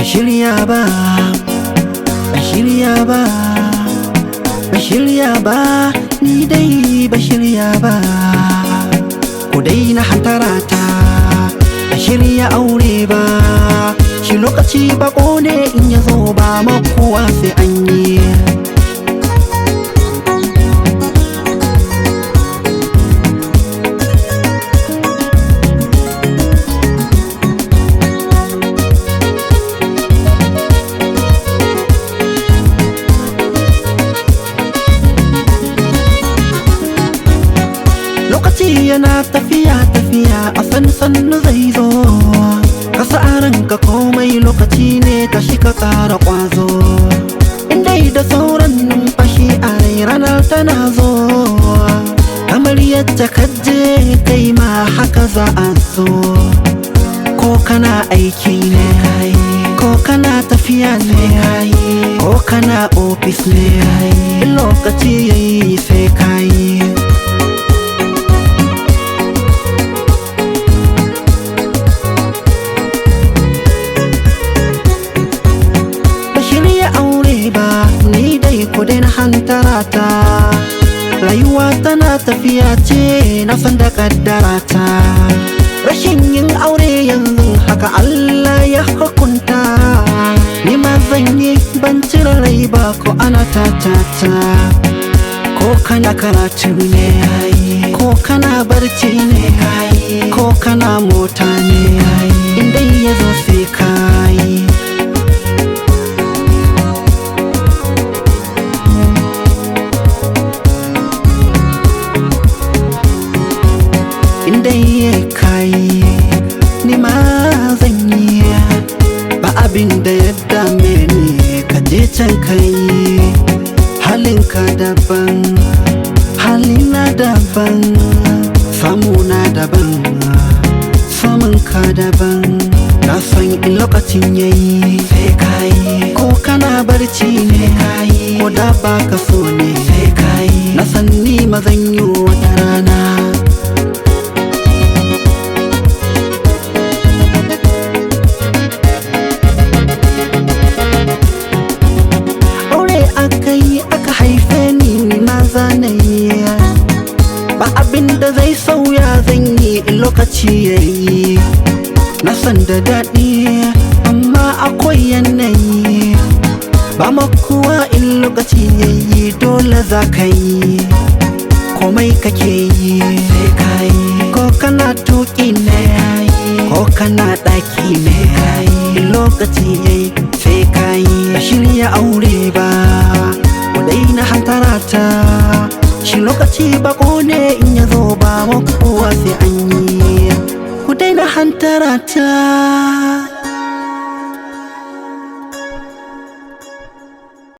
shirya ba, ba shirya ba, ba shirya ba, ni dai ba shirya ba. Ku daina hantara ta, ba shirya aure ba. Shi lokaci bako ne in ya zo ba makuwa sai an yi. Lokaci yana tafiya a sannu zai zo. Ka sa ranka komai lokaci ne ka shi ka ƙara ƙwazo. Indai da sauran numfashi a rai ranar tana zo. Kamar yadda ka je kai ma haka za a zo. Ko kana aiki ne, ko kana tafiya ne, ko kana ofis ne, lokaci yayi sai ka yi. Ni dai ku daina hantara ta, rayuwa tana tafiya ce na san da kaddara ta. Rashin yin aure yanzu haka Allah ya hukunta. Ni ma zan yi ban cire rai ba ko ana tatata. Ko kana karatu ne, ko kana barci ne, ko kana mota ne, indai ya zo sai ka yi. Indai ya kai ni ma zan yi. Ba abin da ya dame ni ka je can kai. Halinka daban, halina daban, samuna daban, samunka daban. Na san in lokacin yayi sai kai. Ko kana barci ne, ko da baka so ne sai kai. Na san ni ma zan yi wata rana. Aka haife ni na zanayi. Ba abin da zai sauya zan yi in lokaci yayi. Na san da daɗi amma akwai yanayi. Ba makuwa in lokaci yayi dole za ka yi. Komai kake yi sai ka yi. Ko kana tuƙi ne, ko kana ɗaki ne, in lokaci yayi sai ka yi. Ba shirya aure ba, daina hantara ta. Shi lokaci bako ne in ya zo ba makuwa sai an yi. Ku daina hantara ta.